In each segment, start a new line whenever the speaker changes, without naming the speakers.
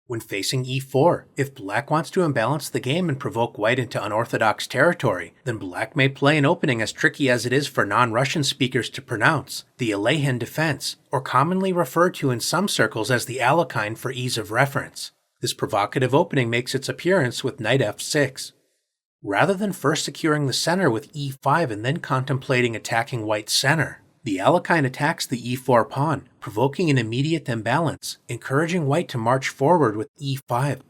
When facing e4, if black wants to imbalance the game and provoke white into unorthodox territory, then black may play an opening as tricky as it is for non-Russian speakers to pronounce, the Alekhine defense, or commonly referred to in some circles as the Alekhine for ease of reference. This provocative opening makes its appearance with knight f6. Rather than first securing the center with e5 and then contemplating attacking white's center, the Alekhine attacks the e4 pawn, provoking an immediate imbalance, encouraging white to march forward with e5.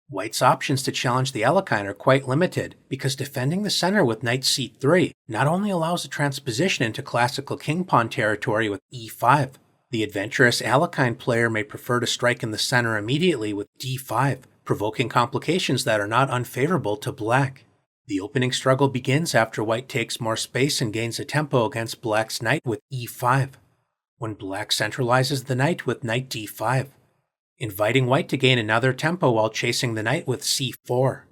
White's options to challenge the Alekhine are quite limited, because defending the center with knight c3 not only allows a transposition into classical king-pawn territory with e5, the adventurous Alekhine player may prefer to strike in the center immediately with d5, provoking complications that are not unfavorable to black. The opening struggle begins after white takes more space and gains a tempo against black's knight with e5, when black centralizes the knight with knight d5, inviting white to gain another tempo while chasing the knight with c4,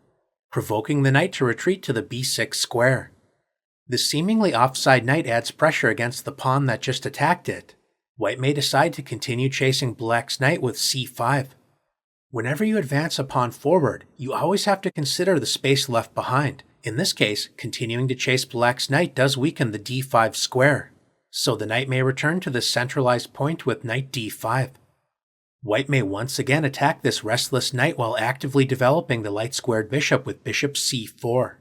provoking the knight to retreat to the b6 square. This seemingly offside knight adds pressure against the pawn that just attacked it. White may decide to continue chasing black's knight with c5. Whenever you advance a pawn forward, you always have to consider the space left behind. In this case, continuing to chase black's knight does weaken the d5 square, so the knight may return to the centralized point with knight d5. White may once again attack this restless knight while actively developing the light-squared bishop with bishop c4.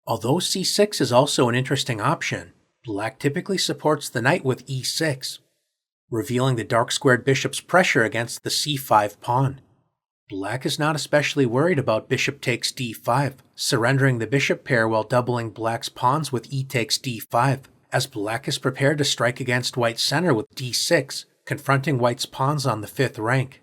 Although c6 is also an interesting option, black typically supports the knight with e6, revealing the dark-squared bishop's pressure against the c5 pawn. Black is not especially worried about bishop takes d5, surrendering the bishop pair while doubling black's pawns with e takes d5, as black is prepared to strike against white's center with d6, confronting white's pawns on the 5th rank.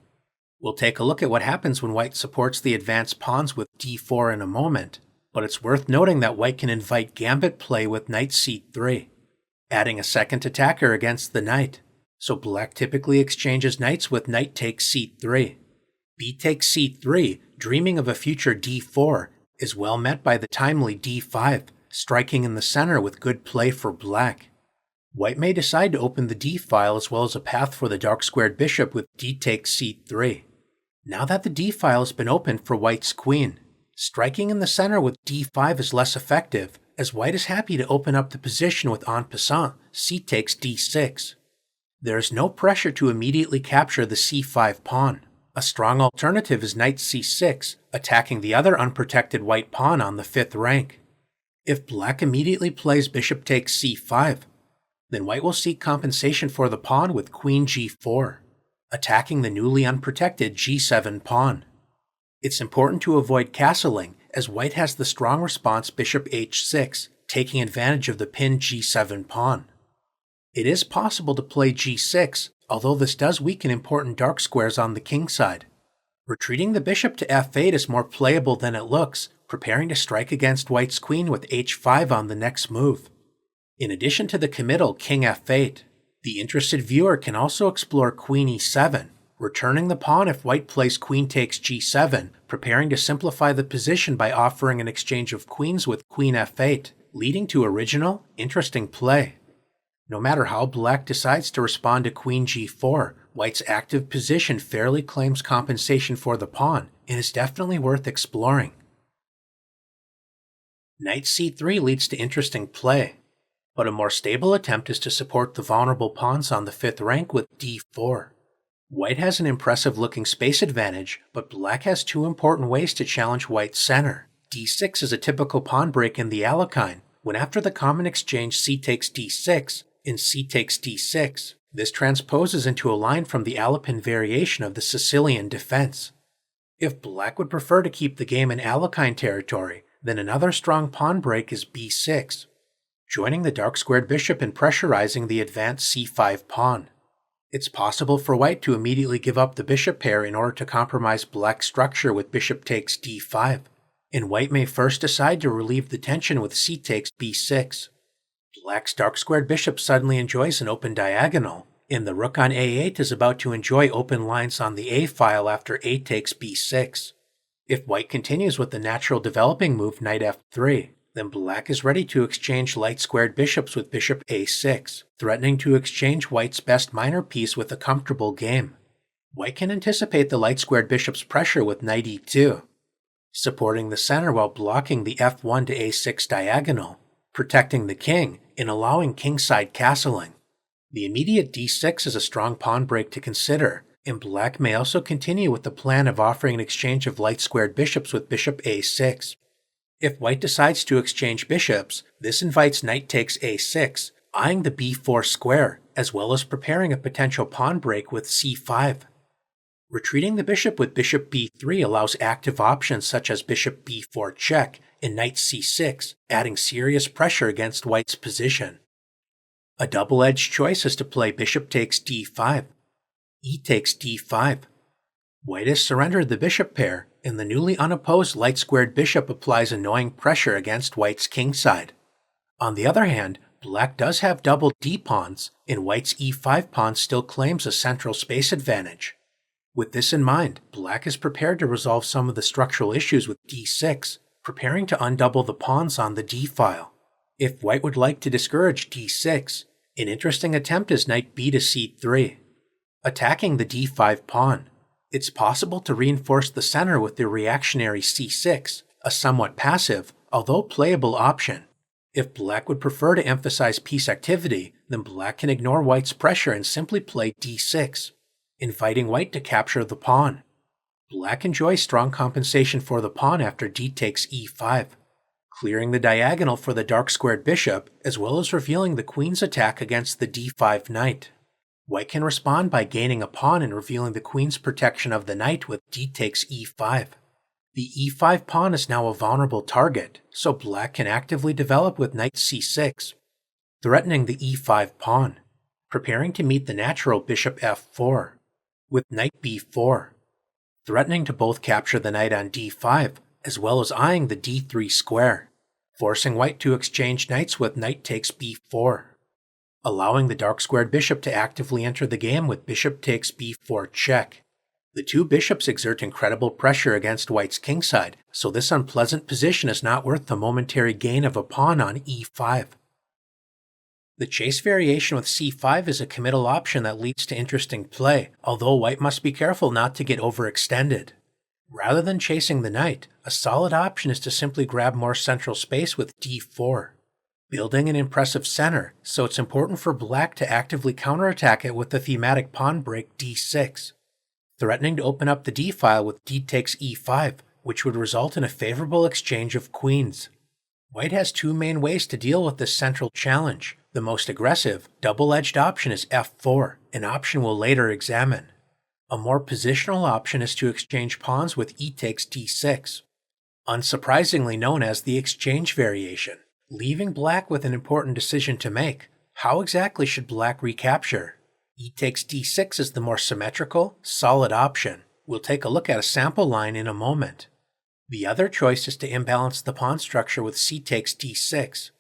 We'll take a look at what happens when white supports the advanced pawns with d4 in a moment, but it's worth noting that white can invite gambit play with knight c3, adding a second attacker against the knight, so black typically exchanges knights with knight takes c3. B takes c3, dreaming of a future d4, is well met by the timely d5, striking in the center with good play for black. White may decide to open the d-file as well as a path for the dark-squared bishop with d takes c3. Now that the d-file has been opened for white's queen, striking in the center with d5 is less effective, as white is happy to open up the position with en passant c takes d6. There is no pressure to immediately capture the c5 pawn. A strong alternative is knight c6, attacking the other unprotected white pawn on the 5th rank. If black immediately plays bishop takes c5, then white will seek compensation for the pawn with queen g4, attacking the newly unprotected g7 pawn. It's important to avoid castling, as white has the strong response bishop h6, taking advantage of the pinned g7 pawn. It is possible to play g6, although this does weaken important dark squares on the king side. Retreating the bishop to f8 is more playable than it looks, preparing to strike against white's queen with h5 on the next move. In addition to the committal king f8, the interested viewer can also explore queen e7, returning the pawn if white plays queen takes g7, preparing to simplify the position by offering an exchange of queens with queen f8, leading to original, interesting play. No matter how black decides to respond to queen g4, white's active position fairly claims compensation for the pawn and is definitely worth exploring. Knight c3 leads to interesting play, but a more stable attempt is to support the vulnerable pawns on the 5th rank with d4. White has an impressive looking space advantage, but black has two important ways to challenge white's center. d6 is a typical pawn break in the Alekhine, when after the common exchange c takes d6, in c takes d6, this transposes into a line from the Alpine variation of the Sicilian defense. If black would prefer to keep the game in Alekhine territory, then another strong pawn break is b6, joining the dark-squared bishop in pressurizing the advanced c5 pawn. It's possible for white to immediately give up the bishop pair in order to compromise black's structure with bishop takes d5, and white may first decide to relieve the tension with c takes b6. Black's dark-squared bishop suddenly enjoys an open diagonal, and the rook on a8 is about to enjoy open lines on the a-file after a takes b6. If white continues with the natural developing move knight f3, then black is ready to exchange light-squared bishops with bishop a6, threatening to exchange white's best minor piece with a comfortable game. White can anticipate the light-squared bishop's pressure with knight e2, supporting the center while blocking the f1 to a6 diagonal, protecting the king and allowing kingside castling. The immediate d6 is a strong pawn break to consider, and black may also continue with the plan of offering an exchange of light-squared bishops with bishop a6. If white decides to exchange bishops, this invites knight takes a6, eyeing the b4 square, as well as preparing a potential pawn break with c5. Retreating the bishop with bishop b3 allows active options such as bishop b4 check and knight c6, adding serious pressure against white's position. A double-edged choice is to play bishop takes d5, e takes d5. White has surrendered the bishop pair, and the newly unopposed light-squared bishop applies annoying pressure against white's kingside. On the other hand, black does have double d-pawns, and white's e5 pawn still claims a central space advantage. With this in mind, black is prepared to resolve some of the structural issues with d6, preparing to undouble the pawns on the d-file. If white would like to discourage d6, an interesting attempt is knight b to c3. Attacking the d5 pawn, it's possible to reinforce the center with the reactionary c6, a somewhat passive, although playable option. If black would prefer to emphasize piece activity, then black can ignore white's pressure and simply play d6, inviting white to capture the pawn. Black enjoys strong compensation for the pawn after d takes e5, clearing the diagonal for the dark-squared bishop, as well as revealing the queen's attack against the d5 knight. White can respond by gaining a pawn and revealing the queen's protection of the knight with d takes e5. The e5 pawn is now a vulnerable target, so black can actively develop with knight c6, threatening the e5 pawn, preparing to meet the natural bishop f4, with knight b4, threatening to both capture the knight on d5, as well as eyeing the d3 square, forcing white to exchange knights with knight takes b4. Allowing the dark-squared bishop to actively enter the game with bishop takes b4 check. The two bishops exert incredible pressure against white's kingside, so this unpleasant position is not worth the momentary gain of a pawn on e5. The chase variation with c5 is a committal option that leads to interesting play, although white must be careful not to get overextended. Rather than chasing the knight, a solid option is to simply grab more central space with d4. Building an impressive center, so it's important for black to actively counterattack it with the thematic pawn break d6, threatening to open up the d-file with d takes e5, which would result in a favorable exchange of queens. White has two main ways to deal with this central challenge. The most aggressive, double-edged option is f4, an option we'll later examine. A more positional option is to exchange pawns with e takes d6, unsurprisingly known as the exchange variation, leaving black with an important decision to make. How exactly should black recapture? E takes d6 is the more symmetrical, solid option. We'll take a look at a sample line in a moment. The other choice is to imbalance the pawn structure with c takes d6.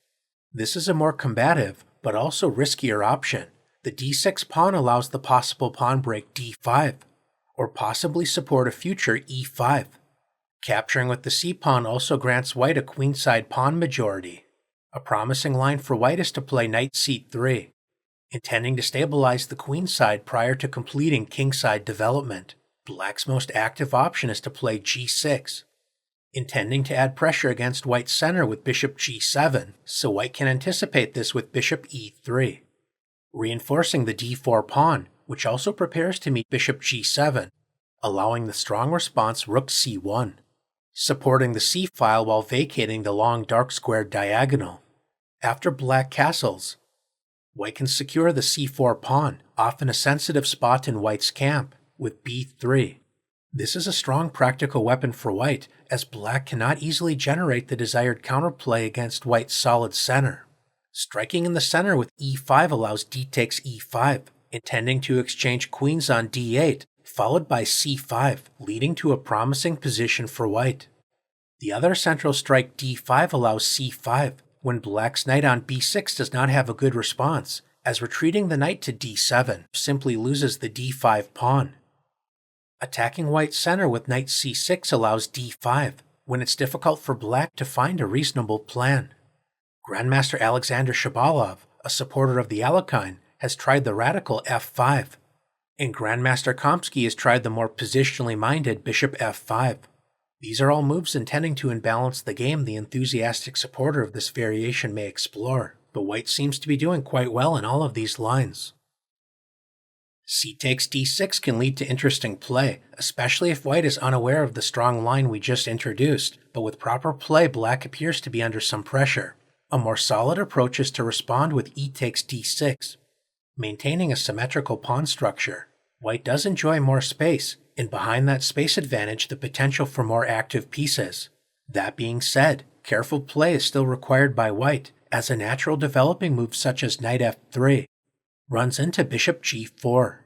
This is a more combative, but also riskier option. The d6 pawn allows the possible pawn break d5, or possibly support a future e5. Capturing with the c-pawn also grants white a queenside pawn majority. A promising line for white is to play knight c3, intending to stabilize the queenside prior to completing kingside development. Black's most active option is to play g6, intending to add pressure against white's center with bishop g7, so white can anticipate this with bishop e3, reinforcing the d4 pawn, which also prepares to meet bishop g7, allowing the strong response rook c1, supporting the c-file while vacating the long dark-squared diagonal. After black castles, white can secure the c4 pawn, often a sensitive spot in white's camp, with b3. This is a strong practical weapon for white, as black cannot easily generate the desired counterplay against white's solid center. Striking in the center with e5 allows d takes e5, intending to exchange queens on d8, followed by c5, leading to a promising position for white. The other central strike d5 allows c5, when black's knight on b6 does not have a good response, as retreating the knight to d7 simply loses the d5 pawn. Attacking white's center with knight c6 allows d5, when it's difficult for black to find a reasonable plan. Grandmaster Alexander Shabalov, a supporter of the Alekhine, has tried the radical f5, and Grandmaster Komsky has tried the more positionally minded bishop f5. These are all moves intending to imbalance the game the enthusiastic supporter of this variation may explore, but white seems to be doing quite well in all of these lines. C takes d6 can lead to interesting play, especially if white is unaware of the strong line we just introduced, but with proper play black appears to be under some pressure. A more solid approach is to respond with e takes d6, maintaining a symmetrical pawn structure. White does enjoy more space, and behind that space advantage the potential for more active pieces. That being said, careful play is still required by white, as a natural developing move such as knight f3 runs into bishop g4,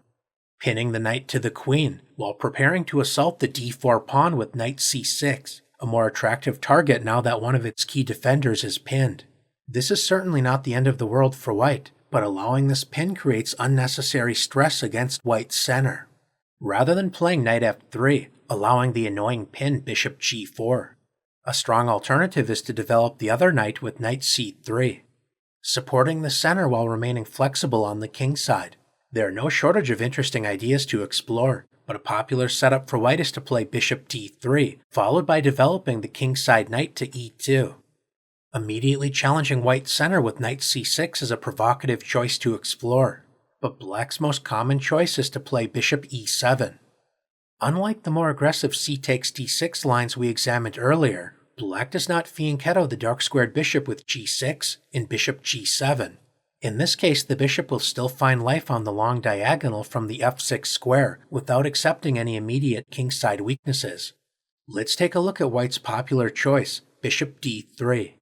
pinning the knight to the queen, while preparing to assault the d4 pawn with knight c6, a more attractive target now that one of its key defenders is pinned. This is certainly not the end of the world for white, but allowing this pin creates unnecessary stress against white's center. Rather than playing knight f3, allowing the annoying pin bishop g4, a strong alternative is to develop the other knight with knight c3, supporting the center while remaining flexible on the king side. There are no shortage of interesting ideas to explore, but a popular setup for white is to play bishop d3, followed by developing the kingside knight to e2. Immediately challenging white's center with knight c6 is a provocative choice to explore, but black's most common choice is to play bishop e7. Unlike the more aggressive c takes d6 lines we examined earlier, black does not fianchetto the dark-squared bishop with g6 and bishop g7. In this case, the bishop will still find life on the long diagonal from the f6 square without accepting any immediate kingside weaknesses. Let's take a look at white's popular choice, bishop d3.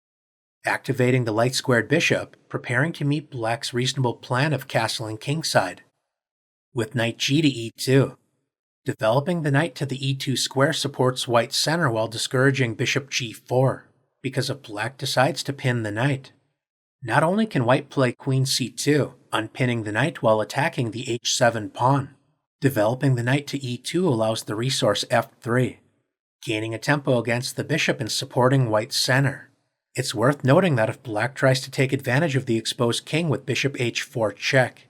Activating the light-squared bishop, preparing to meet black's reasonable plan of castling kingside. With knight g to e2. Developing the knight to the e2 square supports white's center while discouraging bishop g4, because if black decides to pin the knight. Not only can white play queen c2, unpinning the knight while attacking the h7 pawn, developing the knight to e2 allows the resource f3, gaining a tempo against the bishop and supporting white's center. It's worth noting that if black tries to take advantage of the exposed king with bishop h4 check,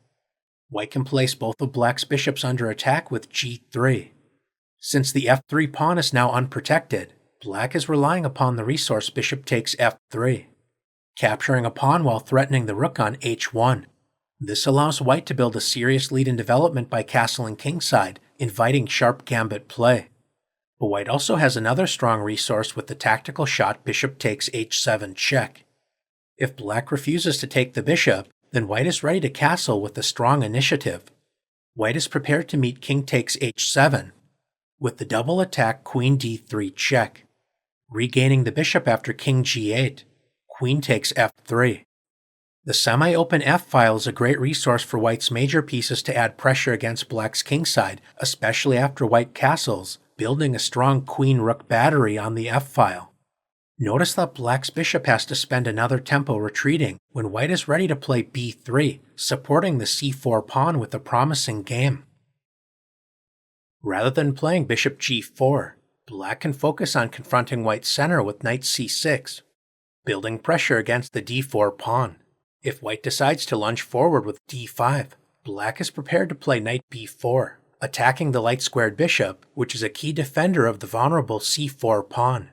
white can place both of black's bishops under attack with g3. Since the f3 pawn is now unprotected, black is relying upon the resource bishop takes f3, capturing a pawn while threatening the rook on h1. This allows white to build a serious lead in development by castling kingside, inviting sharp gambit play. But white also has another strong resource with the tactical shot bishop takes h7 check. If black refuses to take the bishop, then white is ready to castle with a strong initiative. White is prepared to meet king takes h7, with the double attack queen d3 check, regaining the bishop after king g8, queen takes f3. The semi-open f-file is a great resource for white's major pieces to add pressure against black's kingside, especially after white castles, building a strong queen-rook battery on the f-file. Notice that black's bishop has to spend another tempo retreating when white is ready to play b3, supporting the c4 pawn with a promising game. Rather than playing bishop g4, black can focus on confronting white's center with knight c6, building pressure against the d4 pawn. If white decides to lunge forward with d5, black is prepared to play knight b4, attacking the light-squared bishop, which is a key defender of the vulnerable c4 pawn.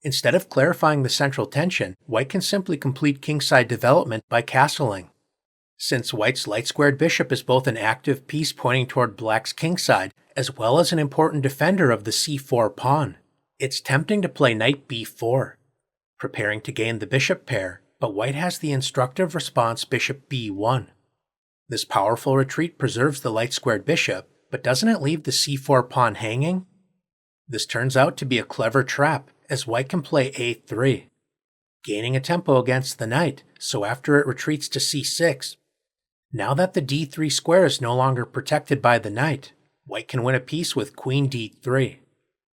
Instead of clarifying the central tension, white can simply complete kingside development by castling. Since white's light-squared bishop is both an active piece pointing toward black's kingside, as well as an important defender of the c4 pawn, it's tempting to play knight b4, preparing to gain the bishop pair, but white has the instructive response bishop b1. This powerful retreat preserves the light-squared bishop, but doesn't it leave the c4 pawn hanging? This turns out to be a clever trap, as white can play a3, gaining a tempo against the knight, so after it retreats to c6, now that the d3 square is no longer protected by the knight, white can win a piece with queen d3,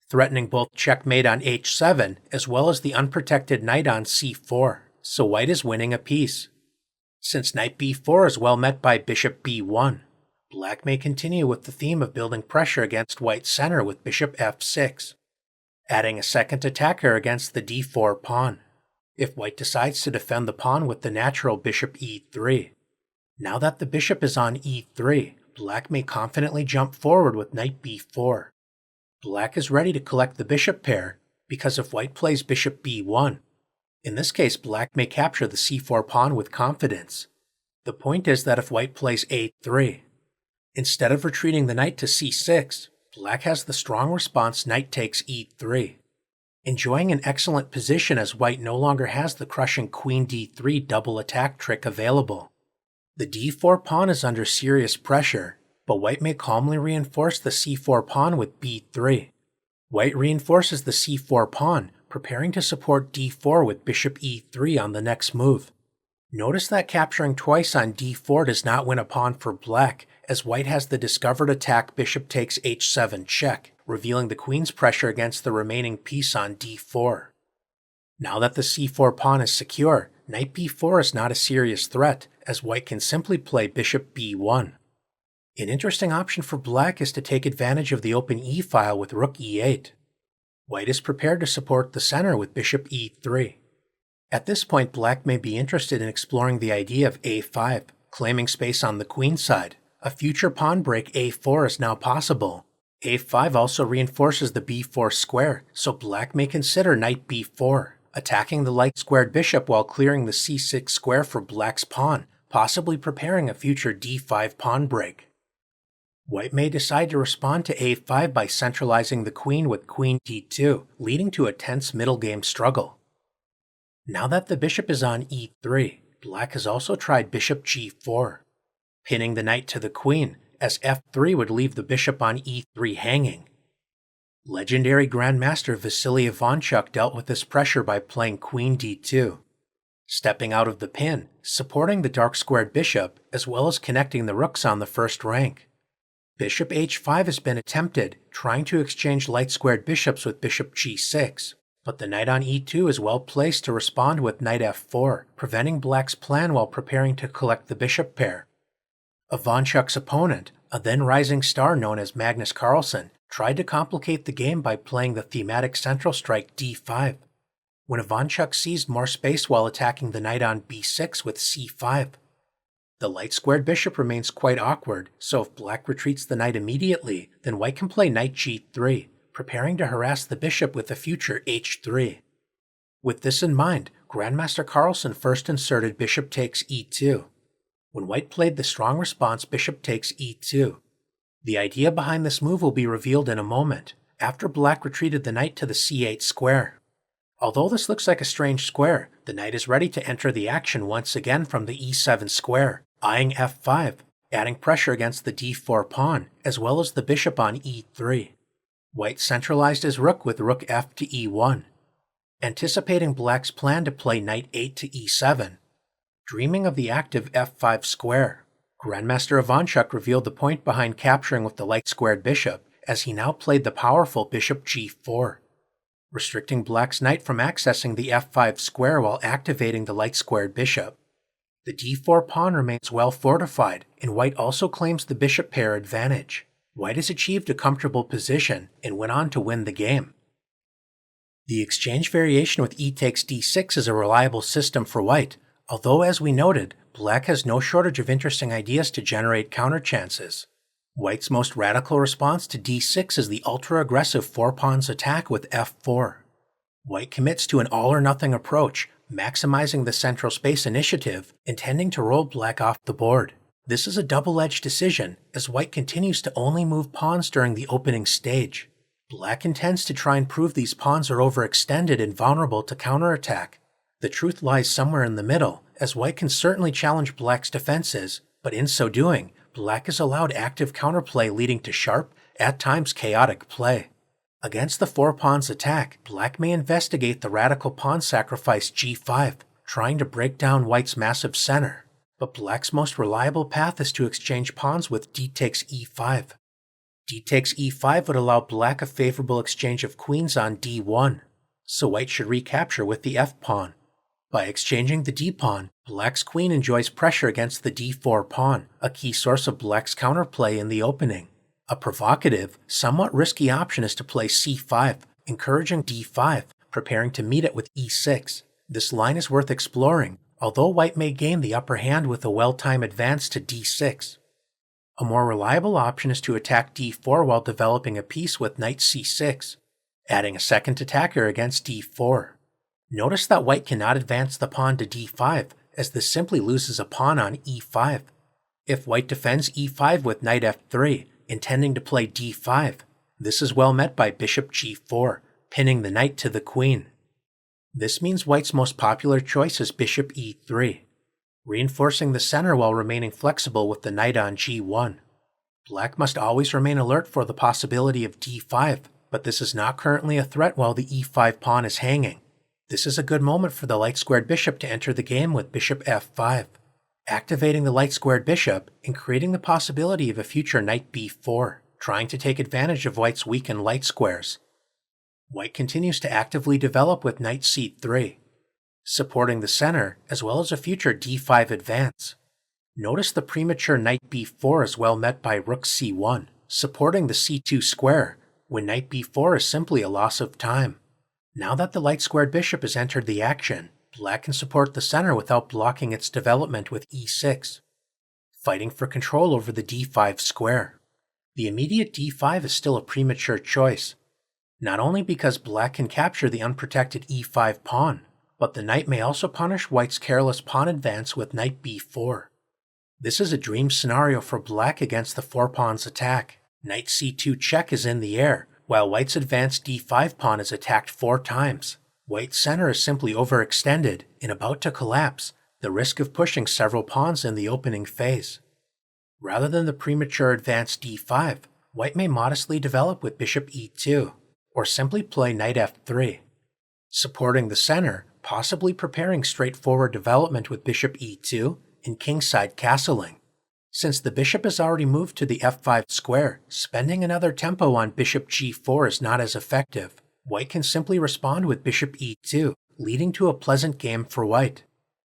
threatening both checkmate on h7 as well as the unprotected knight on c4, so white is winning a piece. Since knight b4 is well met by bishop b1, black may continue with the theme of building pressure against white's center with bishop f6, adding a second attacker against the d4 pawn, if white decides to defend the pawn with the natural bishop e3. Now that the bishop is on e3, black may confidently jump forward with knight b4. Black is ready to collect the bishop pair, because if white plays bishop b1, in this case black may capture the c4 pawn with confidence. The point is that if white plays a3, instead of retreating the knight to c6, black has the strong response knight takes e3, enjoying an excellent position as white no longer has the crushing queen d3 double attack trick available. The d4 pawn is under serious pressure, but white may calmly reinforce the c4 pawn with b3. White reinforces the c4 pawn, preparing to support d4 with bishop e3 on the next move. Notice that capturing twice on d4 does not win a pawn for black, as white has the discovered attack bishop takes h7 check, revealing the queen's pressure against the remaining piece on d4. Now that the c4 pawn is secure, knight b4 is not a serious threat, as white can simply play bishop b1. An interesting option for black is to take advantage of the open e-file with rook e8. White is prepared to support the center with bishop e3. At this point, black may be interested in exploring the idea of a5, claiming space on the queen side. A future pawn break a4 is now possible. a5 also reinforces the b4 square, so black may consider knight b4, attacking the light-squared bishop while clearing the c6 square for black's pawn, possibly preparing a future d5 pawn break. White may decide to respond to a5 by centralizing the queen with queen d2, leading to a tense middle game struggle. Now that the bishop is on e3, black has also tried bishop g4, pinning the knight to the queen, as f3 would leave the bishop on e3 hanging. Legendary Grandmaster Vasily Ivanchuk dealt with this pressure by playing queen d2, stepping out of the pin, supporting the dark-squared bishop, as well as connecting the rooks on the first rank. Bishop h5 has been attempted, trying to exchange light-squared bishops with bishop g6, but the knight on e2 is well placed to respond with knight f4, preventing black's plan while preparing to collect the bishop pair. Ivanchuk's opponent, a then rising star known as Magnus Carlsen, tried to complicate the game by playing the thematic central strike d5, when Ivanchuk seized more space while attacking the knight on b6 with c5. The light-squared bishop remains quite awkward, so if black retreats the knight immediately, then white can play knight g3, preparing to harass the bishop with a future h3. With this in mind, Grandmaster Carlsen first inserted bishop takes e2, when white played the strong response bishop takes e2. The idea behind this move will be revealed in a moment, after black retreated the knight to the c8 square. Although this looks like a strange square, the knight is ready to enter the action once again from the e7 square, eyeing f5, adding pressure against the d4 pawn, as well as the bishop on e3. White centralized his rook with rook f to e1, anticipating black's plan to play knight 8 to e7. Dreaming of the active f5 square, Grandmaster Ivanchuk revealed the point behind capturing with the light-squared bishop, as he now played the powerful bishop g4, restricting black's knight from accessing the f5 square while activating the light-squared bishop. The d4 pawn remains well fortified, and white also claims the bishop pair advantage. White has achieved a comfortable position and went on to win the game. The exchange variation with e takes d6 is a reliable system for white, although as we noted, black has no shortage of interesting ideas to generate counter chances. White's most radical response to d6 is the ultra-aggressive four-pawns attack with f4. White commits to an all-or-nothing approach, maximizing the central space initiative, intending to roll black off the board. This is a double-edged decision, as white continues to only move pawns during the opening stage. Black intends to try and prove these pawns are overextended and vulnerable to counterattack. The truth lies somewhere in the middle, as white can certainly challenge black's defenses, but in so doing, black is allowed active counterplay leading to sharp, at times chaotic play. Against the four-pawns attack, black may investigate the radical pawn sacrifice g5, trying to break down white's massive center. But black's most reliable path is to exchange pawns with d takes e5. D takes e5 would allow black a favorable exchange of queens on d1, so white should recapture with the f-pawn. By exchanging the d-pawn, black's queen enjoys pressure against the d4 pawn, a key source of black's counterplay in the opening. A provocative, somewhat risky option is to play c5, encouraging d5, preparing to meet it with e6. This line is worth exploring, although white may gain the upper hand with a well-timed advance to d6. A more reliable option is to attack d4 while developing a piece with knight c6, adding a second attacker against d4. Notice that white cannot advance the pawn to d5, as this simply loses a pawn on e5. If white defends e5 with knight f3, intending to play d5, this is well met by bishop g4, pinning the knight to the queen. This means white's most popular choice is bishop e3, reinforcing the center while remaining flexible with the knight on g1. Black must always remain alert for the possibility of d5, but this is not currently a threat while the e5 pawn is hanging. This is a good moment for the light-squared bishop to enter the game with bishop f5, activating the light-squared bishop and creating the possibility of a future knight b4, trying to take advantage of white's weakened light squares. White continues to actively develop with knight c3, supporting the center as well as a future d5 advance. Notice the premature knight b4 is well met by rook c1, supporting the c2 square, when knight b4 is simply a loss of time. Now that the light-squared bishop has entered the action, black can support the center without blocking its development with e6, fighting for control over the d5 square. The immediate d5 is still a premature choice, not only because black can capture the unprotected e5 pawn, but the knight may also punish white's careless pawn advance with knight b4. This is a dream scenario for black against the four pawns attack. Knight c2 check is in the air, while white's advanced d5 pawn is attacked 4 times. White's center is simply overextended and about to collapse, the risk of pushing several pawns in the opening phase. Rather than the premature advanced d5, white may modestly develop with bishop e2, or simply play knight f3, supporting the center, possibly preparing straightforward development with bishop e2 and kingside castling. Since the bishop has already moved to the f5 square, spending another tempo on bishop g4 is not as effective. White can simply respond with bishop e2, leading to a pleasant game for white.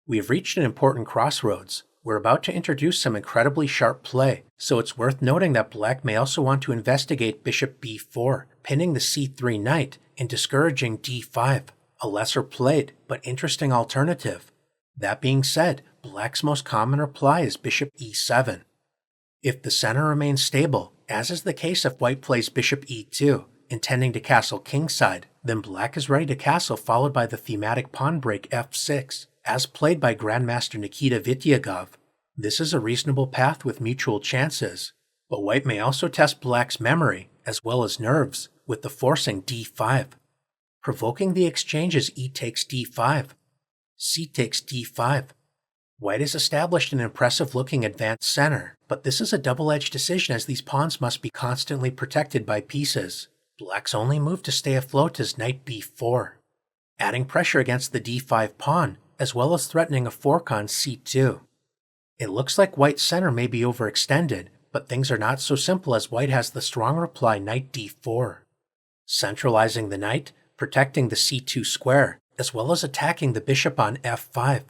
We have reached an important crossroads. We're about to introduce some incredibly sharp play, so it's worth noting that black may also want to investigate bishop b4, pinning the c3 knight and discouraging d5, a lesser played but interesting alternative. That being said, black's most common reply is bishop e7. If the center remains stable, as is the case if white plays bishop e2, intending to castle kingside, then black is ready to castle followed by the thematic pawn break f6, as played by Grandmaster Nikita Vityagov. This is a reasonable path with mutual chances, but white may also test black's memory, as well as nerves, with the forcing d5. Provoking the exchange is e takes d5, c takes d5. White has established an impressive-looking advanced center, but this is a double-edged decision as these pawns must be constantly protected by pieces. Black's only move to stay afloat is knight b4, adding pressure against the d5 pawn, as well as threatening a fork on c2. It looks like white's center may be overextended, but things are not so simple as white has the strong reply knight d4, centralizing the knight, protecting the c2 square, as well as attacking the bishop on f5.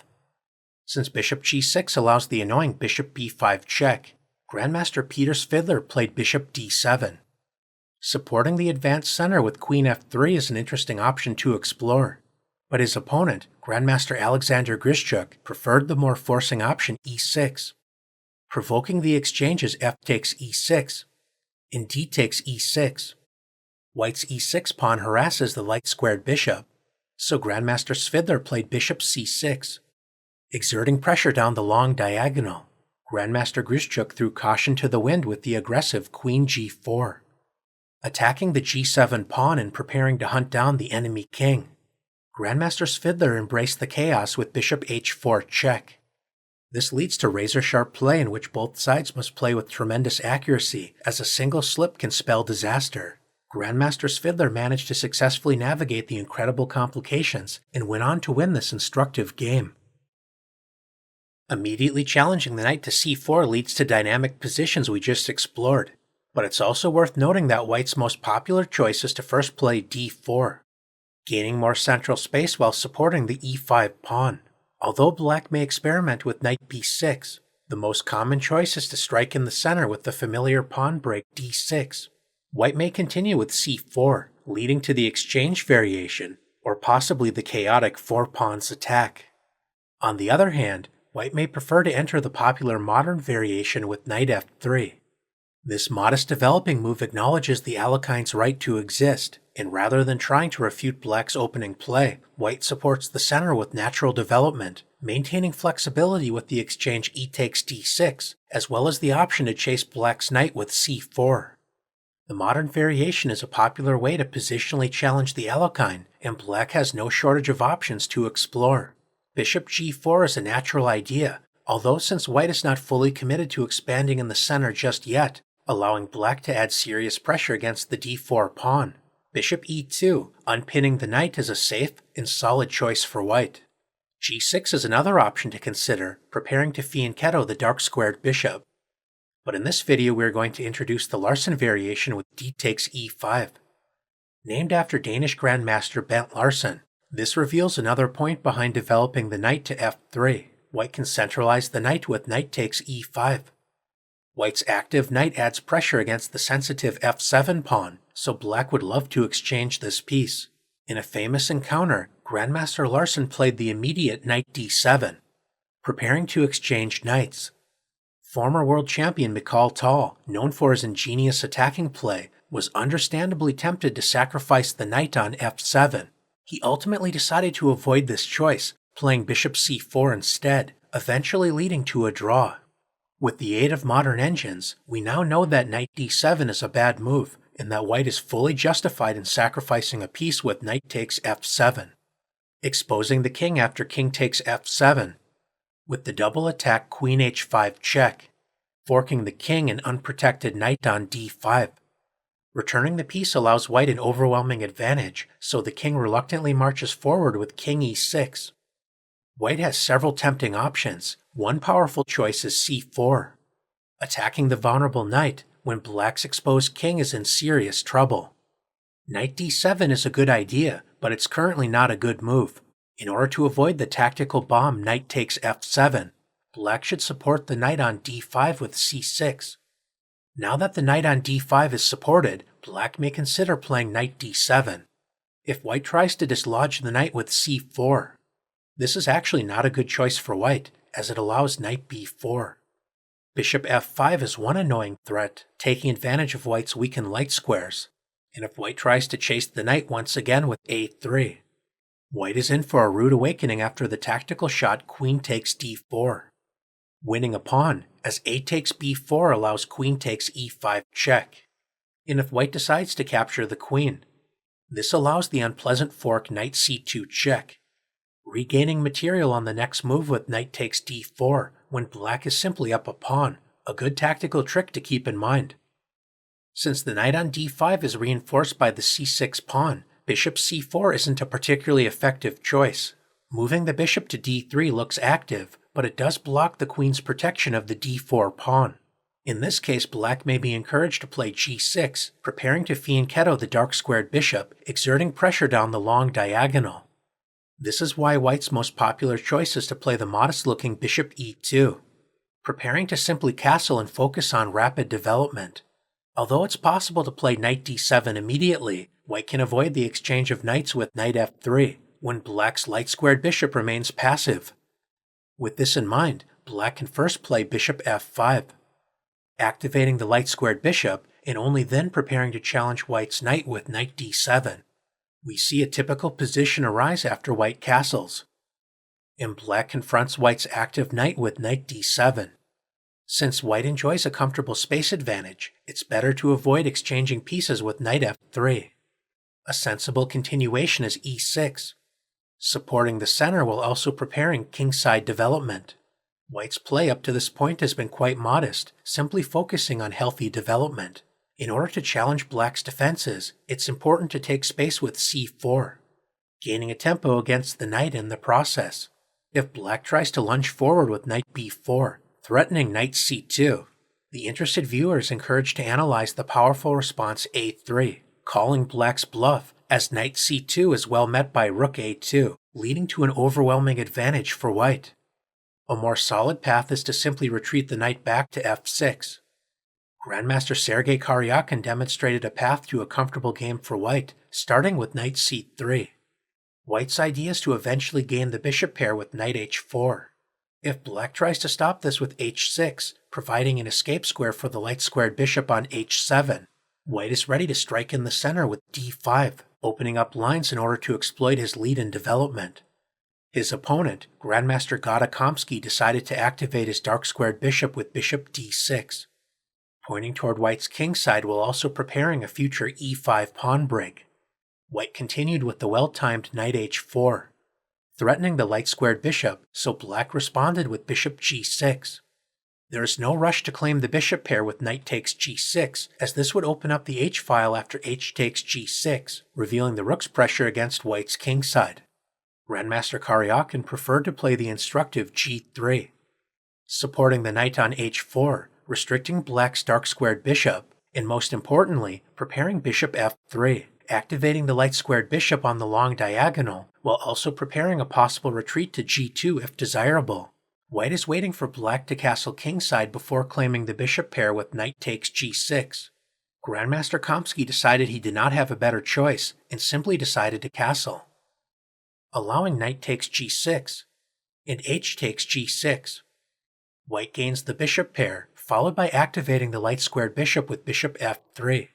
Since bishop g6 allows the annoying bishop b5 check, Grandmaster Peter Svidler played bishop d7. Supporting the advanced center with queen f3 is an interesting option to explore, but his opponent, Grandmaster Alexander Grischuk, preferred the more forcing option e6. Provoking the exchange is f takes e6, and d takes e6. White's e6 pawn harasses the light-squared bishop, so Grandmaster Svidler played bishop c6. Exerting pressure down the long diagonal, Grandmaster Grischuk threw caution to the wind with the aggressive queen g4, attacking the g7 pawn and preparing to hunt down the enemy king. Grandmaster Svidler embraced the chaos with bishop h4 check. This leads to razor-sharp play in which both sides must play with tremendous accuracy, as a single slip can spell disaster. Grandmaster Svidler managed to successfully navigate the incredible complications and went on to win this instructive game. Immediately challenging the knight to c4 leads to dynamic positions we just explored, but it's also worth noting that white's most popular choice is to first play d4, gaining more central space while supporting the e5 pawn. Although black may experiment with knight b6, the most common choice is to strike in the center with the familiar pawn break d6. White may continue with c4, leading to the exchange variation, or possibly the chaotic four pawns attack. On the other hand, White may prefer to enter the popular modern variation with knight f3. This modest developing move acknowledges the Alekhine's right to exist, and rather than trying to refute black's opening play, white supports the center with natural development, maintaining flexibility with the exchange e takes d6, as well as the option to chase black's knight with c4. The modern variation is a popular way to positionally challenge the Alekhine, and black has no shortage of options to explore. Bishop g4 is a natural idea, although since white is not fully committed to expanding in the center just yet, allowing black to add serious pressure against the d4 pawn. Bishop e2, unpinning the knight, is a safe and solid choice for white. g6 is another option to consider, preparing to fianchetto the dark-squared bishop. But in this video we are going to introduce the Larsen variation with d takes e5. Named after Danish Grandmaster Bent Larsen, this reveals another point behind developing the knight to f3. White can centralize the knight with knight takes e5. White's active knight adds pressure against the sensitive f7 pawn, so black would love to exchange this piece. In a famous encounter, Grandmaster Larsen played the immediate knight d7, preparing to exchange knights. Former world champion Mikhail Tal, known for his ingenious attacking play, was understandably tempted to sacrifice the knight on f7. He ultimately decided to avoid this choice, playing bishop c4 instead, eventually leading to a draw. With the aid of modern engines, we now know that knight d7 is a bad move, and that white is fully justified in sacrificing a piece with knight takes f7, exposing the king after king takes f7, with the double attack queen h5 check, forking the king and unprotected knight on d5. Returning the piece allows white an overwhelming advantage, so the king reluctantly marches forward with king e6. White has several tempting options. One powerful choice is c4, attacking the vulnerable knight when black's exposed king is in serious trouble. Knight d7 is a good idea, but it's currently not a good move. In order to avoid the tactical bomb knight takes f7, black should support the knight on d5 with c6. Now that the knight on d5 is supported, black may consider playing knight d7. If white tries to dislodge the knight with c4, this is actually not a good choice for white, as it allows knight b4. Bishop f5 is one annoying threat, taking advantage of white's weakened light squares, and if white tries to chase the knight once again with a3, white is in for a rude awakening after the tactical shot queen takes d4. Winning a pawn, as a takes b4 allows queen takes e5 check, and if white decides to capture the queen, this allows the unpleasant fork knight c2 check, regaining material on the next move with knight takes d4 when black is simply up a pawn, a good tactical trick to keep in mind. Since the knight on d5 is reinforced by the c6 pawn, bishop c4 isn't a particularly effective choice. Moving the bishop to d3 looks active, but it does block the queen's protection of the d4 pawn. In this case, black may be encouraged to play g6, preparing to fianchetto the dark-squared bishop, exerting pressure down the long diagonal. This is why white's most popular choice is to play the modest-looking bishop e2, preparing to simply castle and focus on rapid development. Although it's possible to play knight d7 immediately, white can avoid the exchange of knights with knight f3, when black's light-squared bishop remains passive. With this in mind, black can first play bishop f5, activating the light-squared bishop, and only then preparing to challenge white's knight with knight d7. We see a typical position arise after white castles, and black confronts white's active knight with knight d7. Since white enjoys a comfortable space advantage, it's better to avoid exchanging pieces with knight f3. A sensible continuation is e6, supporting the center while also preparing kingside development. White's play up to this point has been quite modest, simply focusing on healthy development. In order to challenge black's defenses, it's important to take space with c4, gaining a tempo against the knight in the process. If black tries to lunge forward with knight b4, threatening knight c2, the interested viewer is encouraged to analyze the powerful response a3, calling black's bluff, as knight c2 is well met by rook a2, leading to an overwhelming advantage for white. A more solid path is to simply retreat the knight back to f6. Grandmaster Sergei Karyakin demonstrated a path to a comfortable game for white, starting with knight c3. White's idea is to eventually gain the bishop pair with knight h4. If black tries to stop this with h6, providing an escape square for the light-squared bishop on h7, white is ready to strike in the center with d5, opening up lines in order to exploit his lead in development. His opponent, Grandmaster Alekhine, decided to activate his dark-squared bishop with bishop d6, pointing toward white's kingside while also preparing a future e5 pawn break. White continued with the well-timed knight h4, threatening the light-squared bishop, so black responded with bishop g6. There is no rush to claim the bishop pair with knight takes g6, as this would open up the h-file after h takes g6, revealing the rook's pressure against white's kingside. Grandmaster Alekhine preferred to play the instructive g3, supporting the knight on h4, restricting black's dark-squared bishop, and most importantly, preparing bishop f3, activating the light-squared bishop on the long diagonal, while also preparing a possible retreat to g2 if desirable. White is waiting for black to castle kingside before claiming the bishop pair with knight takes g6. Grandmaster Alekhine decided he did not have a better choice, and simply decided to castle, allowing knight takes g6, and h takes g6. White gains the bishop pair, followed by activating the light-squared bishop with bishop f3.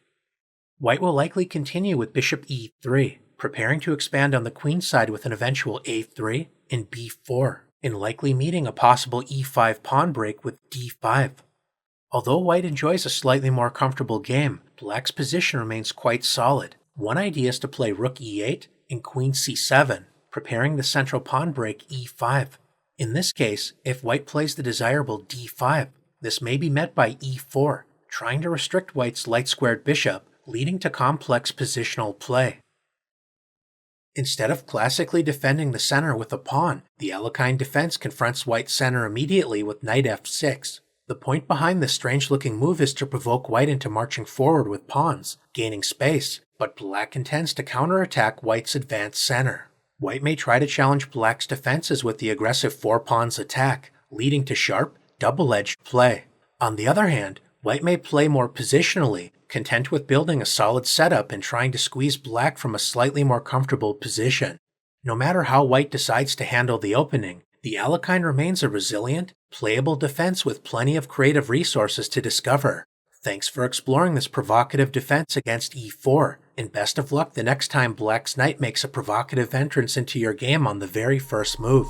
White will likely continue with bishop e3, preparing to expand on the queen side with an eventual a3 and b4, and likely meeting a possible e5 pawn break with d5. Although white enjoys a slightly more comfortable game, black's position remains quite solid. One idea is to play rook e8 and queen c7, preparing the central pawn break e5. In this case, if white plays the desirable d5, this may be met by e4, trying to restrict white's light-squared bishop, leading to complex positional play. Instead of classically defending the center with a pawn, the Alekhine defense confronts white's center immediately with knight f6. The point behind this strange-looking move is to provoke white into marching forward with pawns, gaining space, but black intends to counterattack white's advanced center. White may try to challenge black's defenses with the aggressive four-pawns attack, leading to sharp, double-edged play. On the other hand, white may play more positionally, content with building a solid setup and trying to squeeze black from a slightly more comfortable position. No matter how white decides to handle the opening, the Alekhine remains a resilient, playable defense with plenty of creative resources to discover. Thanks for exploring this provocative defense against e4, and best of luck the next time black's knight makes a provocative entrance into your game on the very first move.